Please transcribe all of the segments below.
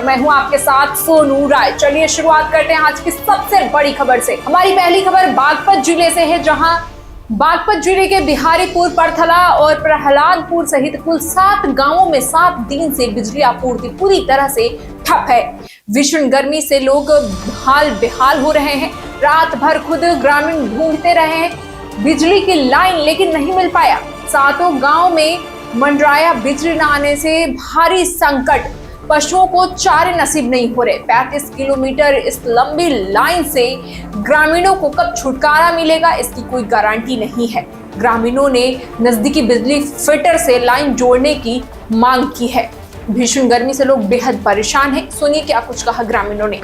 मैं हूं आपके साथ सोनू राय। चलिए शुरुआत करते हैं आज की सबसे बड़ी खबर से। हमारी पहली खबर बागपत जिले से है, जहां बागपत जिले के बिहारीपुर, परथला और प्रहलादपुर सहित कुल 7 गांवों में 7 दिन से बिजली आपूर्ति पूरी तरह से ठप है। भीषण गर्मी से लोग हाल बेहाल हो रहे हैं। रात भर खुद ग्रामीण ढूंढते रहे हैं बिजली की लाइन, लेकिन नहीं मिल पाया। 7 गांव में मंडराया बिजली न आने से भारी संकट। पशुओं को चारे नसीब नहीं हो रहे। 35 किलोमीटर इस लंबी लाइन से ग्रामीणों को कब छुटकारा मिलेगा, इसकी कोई गारंटी नहीं है। ग्रामीणों ने नजदीकी बिजली फिटर से लाइन जोड़ने की मांग की है। भीषण गर्मी से लोग बेहद परेशान हैं। सुनिए क्या कुछ कहा ग्रामीणों ने।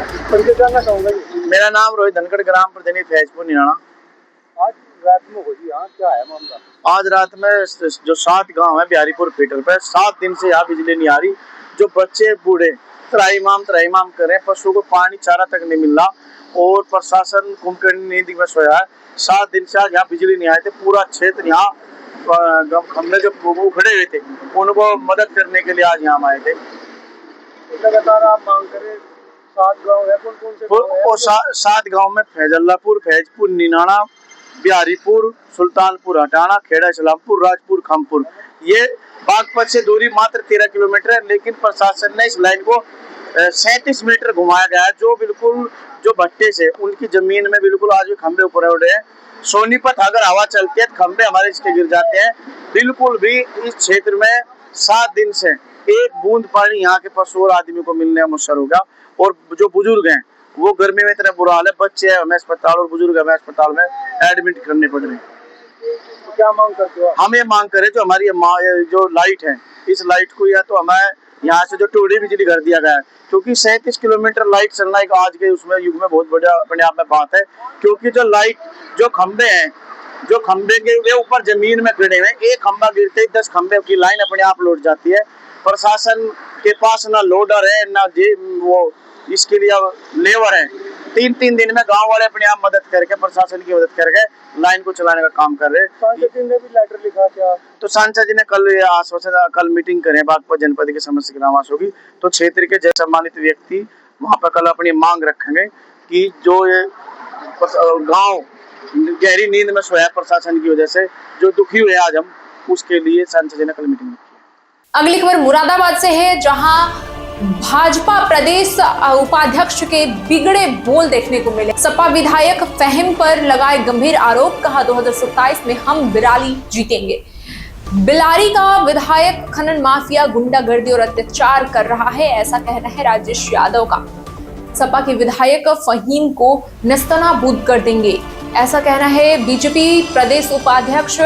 मेरा नाम रोहित धनखड़, ग्राम प्रतिनिधि फैजपुर निराणा। आज रात में हो जी, यहाँ क्या है मामला? आज रात में जो 7 गांव है बिहारीपुर फीटर पे, 7 दिन से यहाँ बिजली नहीं आ रही। जो बच्चे बूढ़े त्राईमाम कर रहे हैं, पशुओं को पानी चारा तक नहीं मिल रहा और प्रशासन कुंभकर्ण नींद में सोया है। 7 दिन से आज यहाँ बिजली नहीं आए थे। पूरा क्षेत्र यहाँ हमने जो खड़े हुए थे उनको मदद करने के लिए आज यहाँ आए थे। लगातार आप मांग करें, 7 गांव है, कौन कौन से? 7 गांव में फैजल्लापुर, फैजपुर, निनाणा, बिहारीपुर, सुल्तानपुर, हटाना, खेड़ा इस्लामपुर, राजपुर, खमपुर। ये बागपत से दूरी मात्र 13 किलोमीटर है, लेकिन प्रशासन ने इस लाइन को 37 मीटर घुमाया गया है। जो बिल्कुल जो भट्टे से उनकी जमीन में बिल्कुल आज भी खंभे ऊपर उड़े हैं। सोनीपत अगर हवा चलती है तो खंभे हमारे इसके गिर जाते हैं। बिल्कुल भी इस क्षेत्र में 7 दिन से एक बूंद पानी यहाँ के पशु और आदमी को मिलने में मुश्किल हो गया। और जो बुजुर्ग हैं वो गर्मी में इतना बुरा हाल है। बच्चे हैं हमें अस्पताल और बुजुर्ग हमें अस्पताल में एडमिट करने पड़ रहे हैं। क्या मांग करते हो? हम ये मांग करें जो हमारी जो लाइट है, इस लाइट को या तो हमें यहाँ से जो टोड़ी बिजली कर दिया गया है, क्योंकि 37 किलोमीटर लाइट चलना एक आज के उसमें युग में बहुत बड़ा अपने आप में बात है। क्योंकि जो लाइट जो खंबे हैं, जो खंबे के वे ऊपर जमीन में खड़े हुए, एक खंबा गिरते ही 10 खंबे की लाइन अपने आप लौट जाती है। प्रशासन के पास ना लोडर है ना वो इसके लिए लेबर है। 3 दिन में गांव वाले अपने आप मदद करके, प्रशासन की मदद करके लाइन को चलाने का काम कर रहे हैं। सांसद जी ने भी लेटर लिखा क्या? तो सांसद जी ने कल मीटिंग करें बागपत जनपद की समस्या ग्रामवास होगी, तो क्षेत्र के जय सम्मानित व्यक्ति वहां पर कल अपनी मांग रखेंगे कि जो ये गांव गहरी नींद में सोया प्रशासन की वजह से, जो दुखी हुए आज हम, उसके लिए सांसद जी ने कल मीटिंग रखी। अगली खबर मुरादाबाद से है, जहां भाजपा प्रदेश उपाध्यक्ष के बिगड़े बोल देखने को मिले। सपा विधायक फहीम पर लगाए गंभीर आरोप, कहा 2027 में हम बिलारी जीतेंगे। बिलारी का विधायक खनन माफिया, गुंडागर्दी और अत्याचार कर रहा है, ऐसा कहना है राजेश यादव का। सपा के विधायक फहीम को नस्तनाबूद कर देंगे, ऐसा कहना है बीजेपी प्रदेश उपाध्यक्ष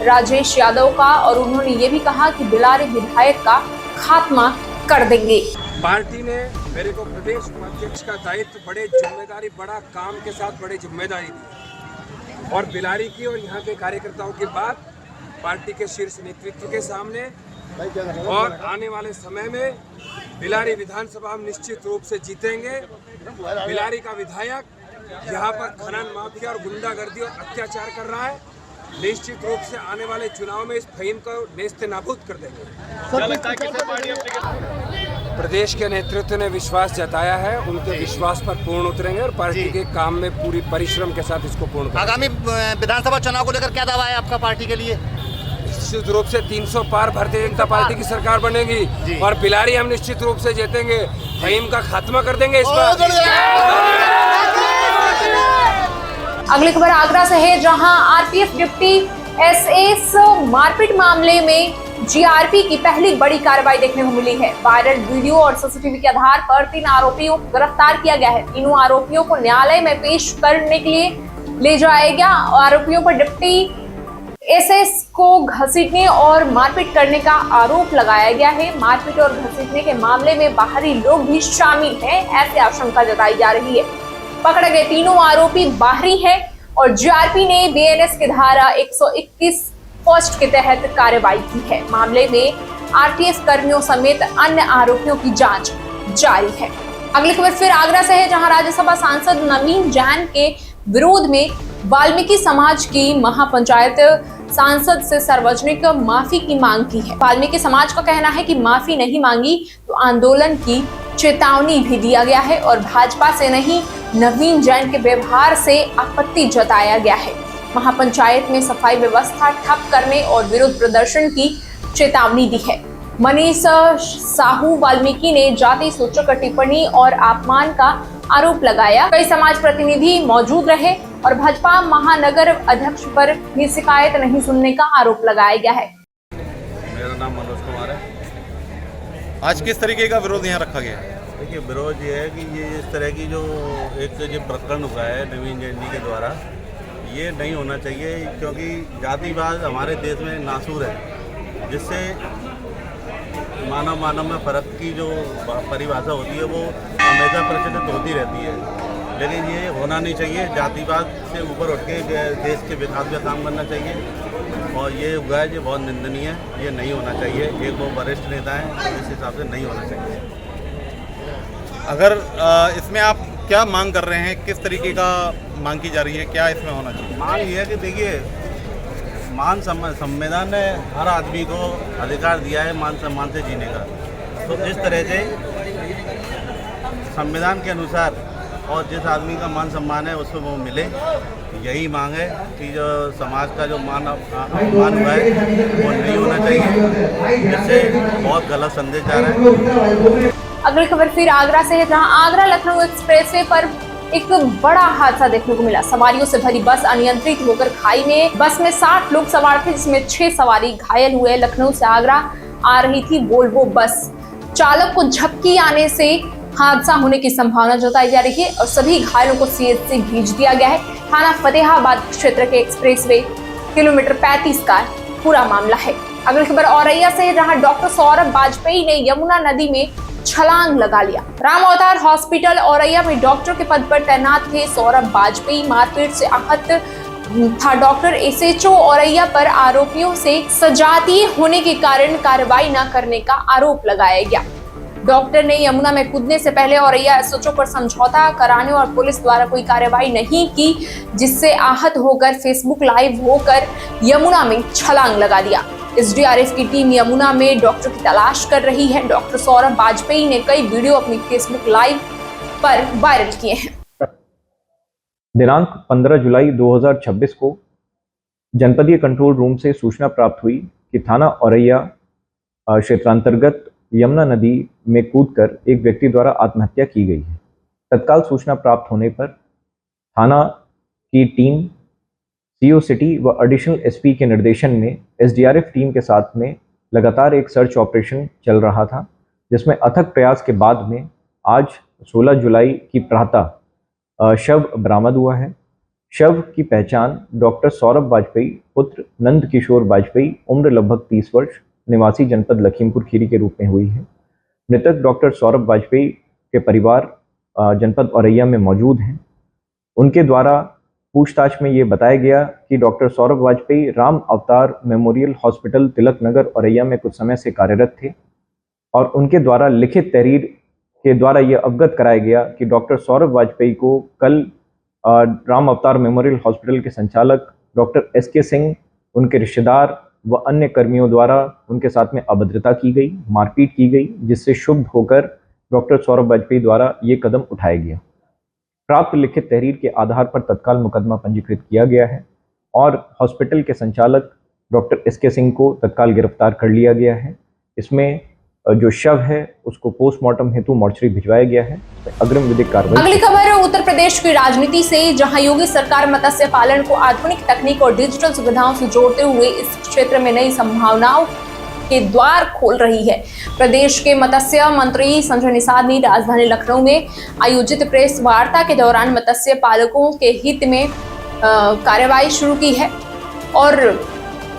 राजेश यादव का। और उन्होंने ये भी कहा कि बिलारी विधायक का खात्मा कर देंगे। पार्टी ने मेरे को प्रदेश उपाध्यक्ष का दायित्व बड़े जिम्मेदारी, बड़ा काम के साथ बड़ी जिम्मेदारी दी और बिलारी की और यहाँ के कार्यकर्ताओं की बात पार्टी के शीर्ष नेतृत्व के सामने, और आने वाले समय में बिलारी विधानसभा हम निश्चित रूप से जीतेंगे। बिलारी का विधायक यहाँ पर खनन माफिया और गुंडागर्दी और अत्याचार कर रहा है, निश्चित रूप से आने वाले चुनाव में इस फहीम को नेस्तनाबूद कर देंगे। प्रदेश के नेतृत्व ने विश्वास जताया है, उनके विश्वास पर पूर्ण उतरेंगे और पार्टी के काम में पूरी परिश्रम के साथ इसको पूर्ण करेंगे। आगामी विधानसभा चुनाव को लेकर क्या दावा है आपका पार्टी के लिए? निश्चित रूप से 300 पार भारतीय जनता पार्टी की सरकार बनेगी और बिलारी हम निश्चित रूप से जीतेंगे। फहीम का खात्मा कर देंगे इस बार। अगली खबर आगरा से है, जहां आरपीएफ डिप्टी एसएस मारपीट मामले में जीआरपी की पहली बड़ी कार्रवाई देखने को मिली है। वायरल वीडियो और सीसीटीवी के आधार पर 3 आरोपियों को गिरफ्तार किया गया है। तीनों आरोपियों को न्यायालय में पेश करने के लिए ले जाया गया। आरोपियों पर डिप्टी एसएस को घसीटने और मारपीट करने का आरोप लगाया गया है। मारपीट और घसीटने के मामले में बाहरी लोग भी शामिल हैं, ऐसी आशंका जताई जा रही है। पकड़े गए तीनों आरोपी बाहरी हैं और जीआरपी ने बीएनएस की धारा 121 फर्स्ट के तहत कार्रवाई की है। मामले में आरटीएफ कर्मियों समेत अन्य आरोपियों की जांच जारी है। अगली खबर फिर आगरा से है, जहां राज्यसभा सांसद नवीन जैन के विरोध में वाल्मीकि समाज की महापंचायत सांसद से सार्वजनिक माफी की मांग की है। वाल्मीकि समाज का कहना है कि माफी नहीं मांगी तो आंदोलन की चेतावनी भी दिया गया है और भाजपा से नहीं नवीन जैन के व्यवहार से आपत्ति जताया गया है। महापंचायत में सफाई व्यवस्था ठप करने और विरोध प्रदर्शन की चेतावनी दी है। मनीष साहू वाल्मीकि ने जाति सूचक टिप्पणी और अपमान का आरोप लगाया। कई समाज प्रतिनिधि मौजूद रहे और भाजपा महानगर अध्यक्ष पर भी शिकायत नहीं सुनने का आरोप लगाया गया है। मेरा नाम मनोज कुमार है। आज किस तरीके का विरोध यहाँ रखा गया है? देखिए, विरोध ये है कि ये इस तरह की जो प्रकरण हुआ है नवीन जैन जी के द्वारा, ये नहीं होना चाहिए, क्योंकि जातिवाद हमारे देश में नासूर है, जिससे मानव में फ़र्क की जो परिभाषा होती है वो हमेशा प्रचलित होती रहती है, लेकिन ये होना नहीं चाहिए। जातिवाद से ऊपर उठ के देश के विकास का काम करना चाहिए और ये हुआ है, ये बहुत निंदनीय है, ये नहीं होना चाहिए। एक वो वरिष्ठ नेता है, इस हिसाब से नहीं होना चाहिए। अगर इसमें आप क्या मांग कर रहे हैं, किस तरीके का मांग की जा रही है, क्या इसमें होना चाहिए? मांग ये है कि देखिए, संविधान ने हर आदमी को अधिकार दिया है मान सम्मान से जीने का, तो इस तरह से संविधान के अनुसार और जिस आदमी का मान सम्मान है उसको वो मिले, यही मांग है कि जो समाज का जो मान हुआ है वो नहीं होना चाहिए, जिससे बहुत गलत संदेश जा रहा है। अगली खबर फिर आगरा से है, जहां आगरा लखनऊ एक्सप्रेसवे पर एक बड़ा हादसा देखने को मिला। सवारियों से भरी बस अनियंत्रित होकर खाई में, बस में 60 लोग सवार थे, जिसमें 6 सवारी घायल हुए। लखनऊ से आगरा आ रही थी वोल्वो बस, चालक को झपकी आने से हादसा होने की संभावना जताई जा रही है और सभी घायलों को सीएचसी भेज दिया गया है। थाना फतेहाबाद क्षेत्र के एक्सप्रेसवे किलोमीटर 35 का पूरा मामला है। अगली खबर औरैया से, जहां डॉक्टर सौरभ वाजपेयी ने यमुना नदी में छलांग लगा लिया। राम अवतार हॉस्पिटल औरैया में डॉक्टर के पद पर तैनात थे सौरभ वाजपेयी मारपीट से आहत था। डॉक्टर एसएचओ औरैया पर आरोपियों से सजातीय होने के कारण कार्रवाई न करने का आरोप लगाया गया। डॉक्टर ने यमुना में कूदने से पहले औरैया एसएचओ पर समझौता कराने और पुलिस द्वारा कोई कार्रवाई नहीं की, जिससे आहत होकर फेसबुक लाइव होकर यमुना में छलांग लगा दिया। एसडीआरएफ की टीम यमुना में डॉक्टर की तलाश कर रही है। डॉक्टर सौरभ वाजपेयी ने कई वीडियो अपनी फेसबुक लाइव पर वायरल किए हैं। दिनांक 15 जुलाई 2026 को जनपदीय कंट्रोल रूम से सूचना प्राप्त हुई कि थाना औरैया क्षेत्रांतर्गत यमुना नदी में कूदकर एक व्यक्ति द्वारा आत्महत्या की गई है। तत्काल सूचना प्राप्त होने पर थाना की टीम सीओ सिटी व एडिशनल एसपी के निर्देशन में एसडीआरएफ टीम के साथ में लगातार एक सर्च ऑपरेशन चल रहा था, जिसमें अथक प्रयास के बाद में आज 16 जुलाई की प्रातः शव बरामद हुआ है। शव की पहचान डॉक्टर सौरभ वाजपेयी पुत्र नंद किशोर वाजपेयी उम्र लगभग 30 वर्ष निवासी जनपद लखीमपुर खीरी के रूप में हुई है। मृतक डॉक्टर सौरभ वाजपेयी के परिवार जनपद औरैया में मौजूद हैं। उनके द्वारा पूछताछ में ये बताया गया कि डॉक्टर सौरभ वाजपेयी राम अवतार मेमोरियल हॉस्पिटल तिलक नगर औरैया में कुछ समय से कार्यरत थे और उनके द्वारा लिखित तहरीर के द्वारा यह अवगत कराया गया कि डॉक्टर सौरभ वाजपेयी को कल राम अवतार मेमोरियल हॉस्पिटल के संचालक डॉक्टर एसके सिंह, उनके रिश्तेदार व अन्य कर्मियों द्वारा उनके साथ में अभद्रता की गई, मारपीट की गई, जिससे क्षुब्ध होकर डॉक्टर सौरभ वाजपेयी द्वारा ये कदम उठाया गया। प्राप्त लिखित तहरीर के आधार पर तत्काल मुकदमा पंजीकृत किया गया है और हॉस्पिटल के संचालक डॉक्टर एसके सिंह को तत्काल गिरफ्तार कर लिया गया है। इसमें जो शव है उसको पोस्टमार्टम हेतु मोर्चरी भिजवाया गया है। अग्रिम विधिक कार्रवाई। अगली खबर उत्तर प्रदेश की राजनीति से, जहां योगी सरकार मत्स्य पालन को आधुनिक तकनीक और डिजिटल सुविधाओं से जोड़ते हुए इस क्षेत्र में नई संभावनाओं के द्वार खोल रही है। प्रदेश के मत्स्य मंत्री संजय निषाद ने राजधानी लखनऊ में आयोजित प्रेस वार्ता के दौरान मत्स्य पालकों के हित में कार्रवाई शुरू की है और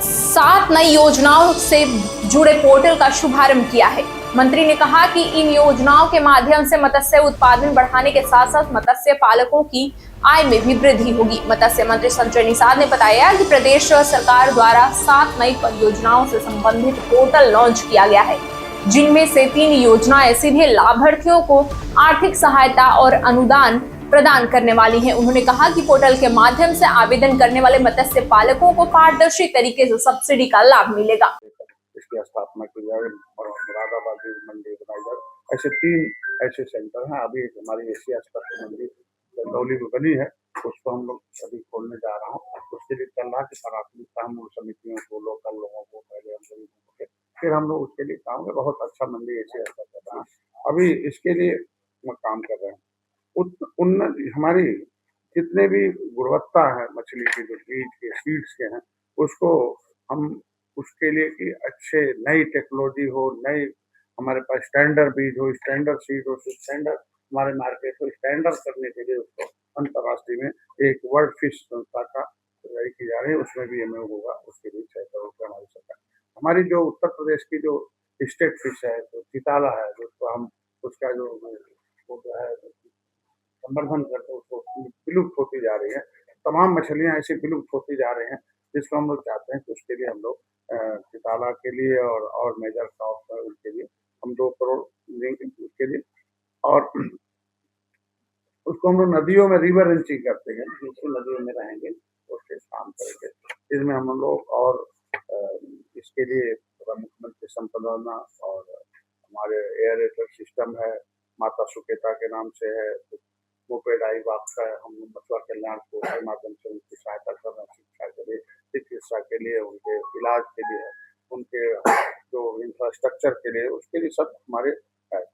7 नई योजनाओं से जुड़े पोर्टल का शुभारंभ किया है। मंत्री ने कहा कि इन योजनाओं के माध्यम से मत्स्य उत्पादन बढ़ाने के साथ साथ मत्स्य पालकों की आय में भी वृद्धि होगी। मत्स्य मंत्री संजय निषाद ने बताया कि प्रदेश सरकार द्वारा 7 नई परियोजनाओं से संबंधित पोर्टल लॉन्च किया गया है, जिनमें से 3 योजनाएं सीधे लाभार्थियों को आर्थिक सहायता और अनुदान प्रदान करने वाली है। उन्होंने कहा कि पोर्टल के माध्यम से आवेदन करने वाले मत्स्य पालकों को पारदर्शी तरीके से सब्सिडी का लाभ मिलेगा। इसकी स्थापना की जाए और मुरादाबाद मंडी बनाई जाए। ऐसे 3 ऐसे सेंटर हैं। अभी एक हमारी एशिया स्तर की मंडी चंदौली में बनी है, उसको हम लोग अभी खोलने जा रहा हूँ। उसके लिए चल रहा है कि प्राथमिकता हम लोग समितियों को, लोकल लोगों को पहले हम लोग, फिर हम लोग उसके लिए काम है। बहुत अच्छा मंडी एशिया स्तर कर रहा है। अभी इसके लिए काम कर रहे हैं। हमारी जितने भी गुणवत्ता है मछली की, जो बीज के सीड्स के हैं, उसको हम उसके लिए कि अच्छे नई टेक्नोलॉजी हो, नई हमारे पास स्टैंडर्ड बीज हो, स्टैंडर्ड सीड हो, स्टैंडर्ड हमारे मार्केट को स्टैंडर्ड करने के लिए उसको अंतर्राष्ट्रीय में एक वर्ल्ड फिश संस्था का तैयारी की जा रही है। उसमें भी हमें होगा, उसके लिए 6 करोड़ रुपये हमारी सरकार। हमारी जो उत्तर प्रदेश की जो स्टेट फिश है, जो चिताला है, जिसको हम उसका जो है संवर्धन करते, उसको विलुप्त होती जा रही है। तमाम मछलियां ऐसी विलुप्त होती जा रही हैं, जिसको हम लोग चाहते हैं कि उसके लिए हम लोग चिताला के लिए और मेजर क्रॉप है उसके लिए हम 2 करोड़ देंगे उसके लिए। और उसको हम लोग नदियों में रिवर रेंचिंग करते हैं, दूसरी नदियों में रहेंगे, उसके काम करेंगे। इसमें हम लोग और इसके लिए मुख्यमंत्री संपदा और हमारे एयरेटर सिस्टम है, माता सुकेता के नाम से है, मोपेडाई बाक्स है। हम मछुआ कल्याण को के माध्यम से उनकी सहायता कर रहे हैं, शिक्षा के लिए, चिकित्सा के लिए, उनके इलाज के लिए, उनके जो इंफ्रास्ट्रक्चर के लिए, उसके लिए सब हमारे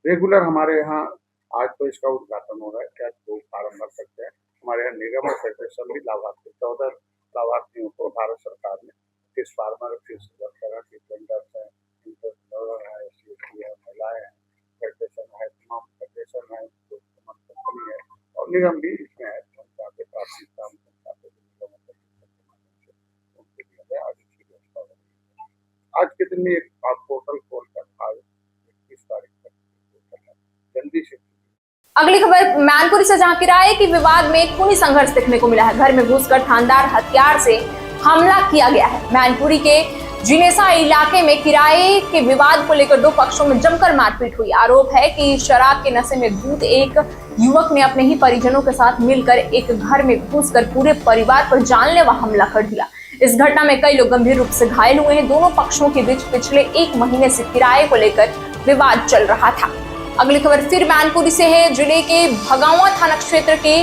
रेगुलर हमारे यहाँ। आज तो इसका उद्घाटन हो रहा है, क्या तो प्रारंभ कर सकते हैं। हमारे यहाँ निगम और फेडरेशन भी लाभार्थी 14 लाभार्थियों को भारत सरकार ने fish farmer, fish worker, fish vendors हैं, है, CSC है, महिलाएं हैं, फेडरेशन है, तमाम फेडरेशन है, कंपनी है और निगम भी इसमें है। संस्था के प्राथमिकता संस्था के निगम उनके लिए आज की व्यवस्था हो रही है। आज के दिन में एक पोर्टल खोलकर आज 21 तारीख तक जल्दी से। अगली खबर मैनपुरी से, जहां किराए के विवाद में खूनी संघर्ष देखने को मिला है। घर में घुसकर थानेदार हथियार से हमला किया गया है। मैनपुरी के जिनेसा इलाके में किराए के विवाद को लेकर 2 पक्षों में जमकर मारपीट हुई। आरोप है कि शराब के नशे में धुत एक युवक ने अपने ही परिजनों के साथ मिलकर एक घर में घुसकर पूरे परिवार पर जानलेवा हमला कर दिया। इस घटना में कई लोग गंभीर रूप से घायल हुए हैं। दोनों पक्षों के बीच पिछले 1 महीने से किराए को लेकर विवाद चल रहा था। अगली खबर फिर मैनपुरी से है। जिले के भगावा थाना क्षेत्र के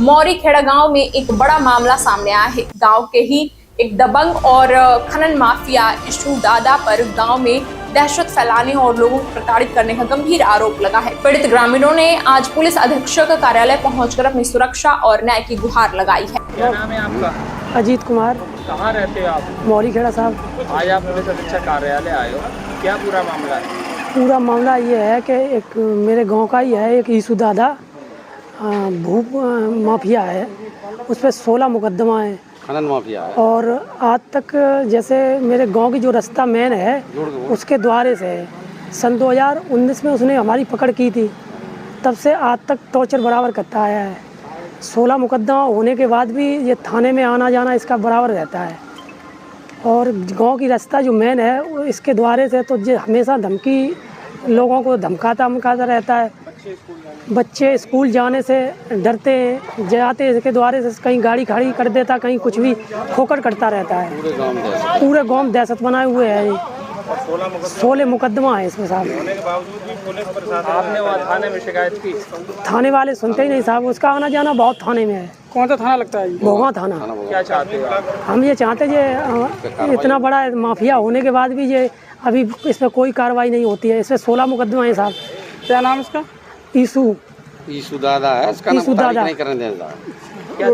मौरी खेड़ा गांव में एक बड़ा मामला सामने आया है। गांव के ही एक दबंग और खनन माफिया इशू दादा पर गांव में दहशत फैलाने और लोगों को प्रताड़ित करने का गंभीर आरोप लगा है। पीड़ित ग्रामीणों ने आज पुलिस अधीक्षक कार्यालय पहुंचकर अपनी सुरक्षा और न्याय की गुहार लगाई है। क्या नाम है आपका? अजीत कुमार। कहाँ रहते हो आप? मौरी खेड़ा साहब। आज आप पुलिस अधीक्षक कार्यालय आए हो, क्या पूरा मामला है? पूरा मामला ये है कि एक मेरे गांव का ही है, एक ईसु दादा भूप माफिया है, उस पर 16 मुकदमा है, खनन माफिया है। और आज तक जैसे मेरे गांव की जो रास्ता मेन है उसके द्वारे से है। सन 2019 में उसने हमारी पकड़ की थी, तब से आज तक टॉर्चर बराबर करता आया है। 16 मुकदमा होने के बाद भी ये थाने में आना जाना इसका बराबर रहता है। और गांव की रास्ता जो मेन है वो इसके द्वारे से, तो ये हमेशा धमकी, लोगों को धमकाता रहता है। बच्चे स्कूल जाने से डरते हैं, जाते इसके द्वारे से, कहीं गाड़ी खड़ी कर देता, कहीं कुछ भी खोकर करता रहता है। पूरे गांव में दहशत बनाए हुए है। 16 मुकदमा है इसमें साहब। आपने वहाँ थाने में शिकायत की? थाने वाले सुनते ही नहीं साहब, उसका आना जाना बहुत थाने में है। कौन सा थाना लगता है? भोगा थाना। क्या चाहते हो आप? हम ये चाहते ये इतना बड़ा माफिया होने के बाद भी ये अभी इस पर कोई कार्रवाई नहीं होती है। इसमें 16 मुकदमा है साहब। क्या नाम इसका? ईसु दादा है इसका नाम। दादा नहीं करने देता। क्या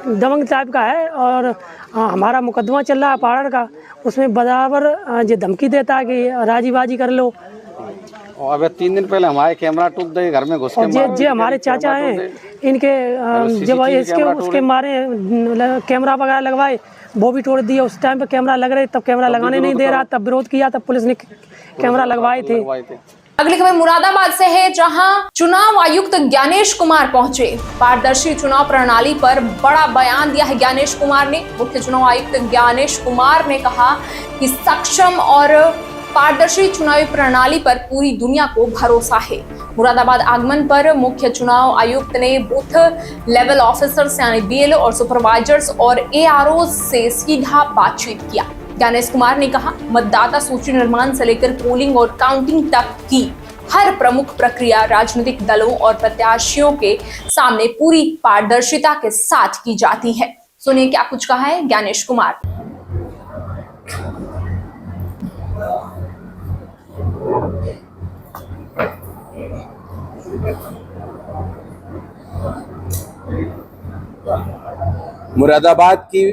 दबंग टाइप का है। और हमारा मुकदमा चल रहा है पाड़र का, उसमें बराबर ये धमकी देता है कि राजीबाजी कर लो। और अबे 3 दिन पहले हमारे कैमरा टूट गए, घर में घुस के जे हमारे चाचा हैं इनके जब इसके उसके मारे कैमरा वगैरह लगवाए, वो भी तोड़ दिए। उस टाइम पे कैमरा लग रहे, तब कैमरा लगाने नहीं दे रहा, तब विरोध किया, तब पुलिस ने कैमरा लगवाए थे। अगली खबर मुरादाबाद से है, जहां चुनाव आयुक्त ज्ञानेश कुमार पहुंचे। पारदर्शी चुनाव प्रणाली पर बड़ा बयान दिया है ज्ञानेश कुमार ने। मुख्य चुनाव आयुक्त ज्ञानेश कुमार ने कहा कि सक्षम और पारदर्शी चुनावी प्रणाली पर पूरी दुनिया को भरोसा है। मुरादाबाद आगमन पर मुख्य चुनाव आयुक्त ने बूथ लेवल ऑफिसर्स यानी BLO और सुपरवाइजर्स और ARO से सीधा बातचीत किया। ज्ञानेश कुमार ने कहा, मतदाता सूची निर्माण से लेकर पोलिंग और काउंटिंग तक की हर प्रमुख प्रक्रिया राजनीतिक दलों और प्रत्याशियों के सामने पूरी पारदर्शिता के साथ की जाती है। सुनिए क्या कुछ कहा है ज्ञानेश कुमार। मुरादाबाद की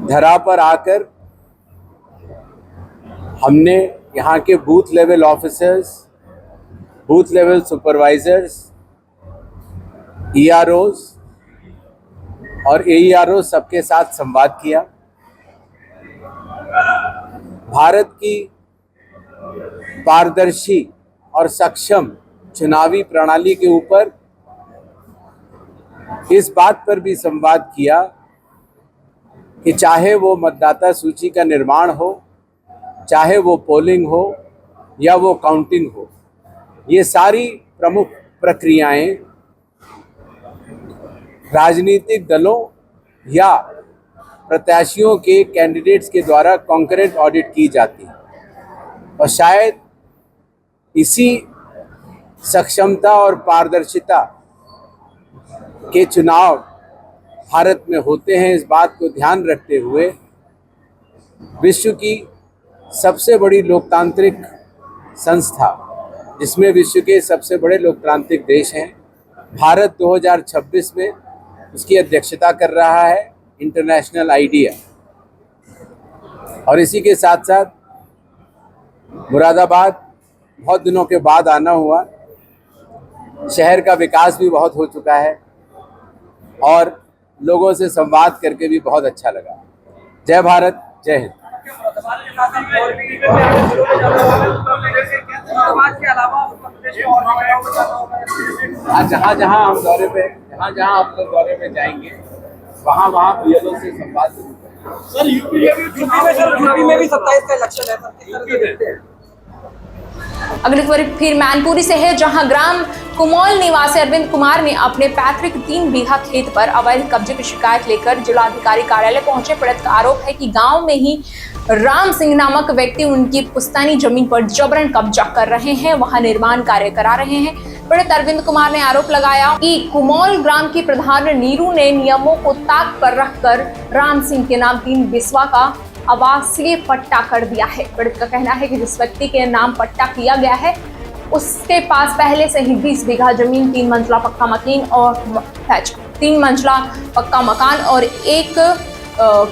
धरा पर आकर हमने यहाँ के booth level officers, booth level supervisors, EROs और AEROs सबके साथ संवाद किया। भारत की पारदर्शी और सक्षम चुनावी प्रणाली के ऊपर इस बात पर भी संवाद किया कि चाहे वो मतदाता सूची का निर्माण हो, चाहे वो पोलिंग हो या वो काउंटिंग हो, ये सारी प्रमुख प्रक्रियाएं राजनीतिक दलों या प्रत्याशियों के कैंडिडेट्स के द्वारा कॉन्करेंट ऑडिट की जाती है। और शायद इसी सक्षमता और पारदर्शिता के चुनाव भारत में होते हैं, इस बात को ध्यान रखते हुए विश्व की सबसे बड़ी लोकतांत्रिक संस्था, जिसमें विश्व के सबसे बड़े लोकतांत्रिक देश हैं, भारत 2026 में उसकी अध्यक्षता कर रहा है इंटरनेशनल आइडिया। और इसी के साथ साथ मुरादाबाद बहुत दिनों के बाद आना हुआ, शहर का विकास भी बहुत हो चुका है और लोगों से संवाद करके भी बहुत अच्छा लगा। जय भारत, जय हिंद। जहाँ हम दौरे पे, जहाँ आप लोग दौरे पे जाएंगे, वहाँ BLO से संवाद जरूर करेंगे। सर यूपी में भी 27 का इलेक्शन है। अगली खबर फिर मैनपुरी से है, जहां ग्राम कुमौल निवासी अरविंद कुमार ने अपने पैतृक 3 बीघा खेत पर अवैध कब्जे की शिकायत लेकर जिलाधिकारी कार्यालय पहुंचे। पीड़ित का आरोप है कि गांव में ही राम सिंह नामक व्यक्ति उनकी पुश्तैनी जमीन पर जबरन कब्जा कर रहे हैं, वहां निर्माण कार्य करा रहे हैं। पीड़ित अरविंद कुमार ने आरोप लगाया कि कुमौल ग्राम के प्रधान नीरू ने नियमों को ताक पर रखकर राम सिंह के नाम 3 बिस्वा का आवासीय पट्टा कर दिया है। पीड़ित का कहना है कि जिस व्यक्ति के नाम पट्टा किया गया है उसके पास पहले से ही 20 बीघा जमीन, 3 मंजिला पक्का मकान और 1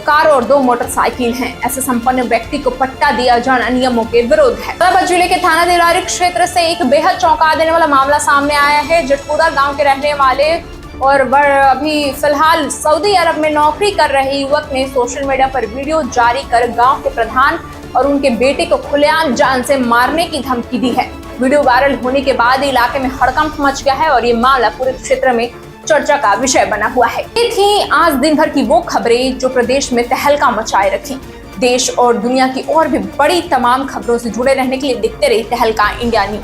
कार और 2 मोटरसाइकिल हैं। ऐसे संपन्न व्यक्ति को पट्टा दिया जाना नियमों के विरुद्ध है। मुरादाबाद जिले के थाना दिलारी क्षेत्र से एक बेहद चौंका देने वाला मामला सामने आया है। जटपुरा गांव के रहने वाले और अभी फिलहाल सऊदी अरब में नौकरी कर रहे युवक ने सोशल मीडिया पर वीडियो जारी कर गांव के प्रधान और उनके बेटे को खुलेआम जान से मारने की धमकी दी है। वीडियो वायरल होने के बाद इलाके में हड़कंप मच गया है और ये मामला पूरे क्षेत्र में चर्चा का विषय बना हुआ है। ये थी आज दिन भर की वो खबरें जो प्रदेश में तहलका मचाए रखी। देश और दुनिया की और भी बड़ी तमाम खबरों से जुड़े रहने के लिए देखते रहिए तहलका इंडिया न्यूज।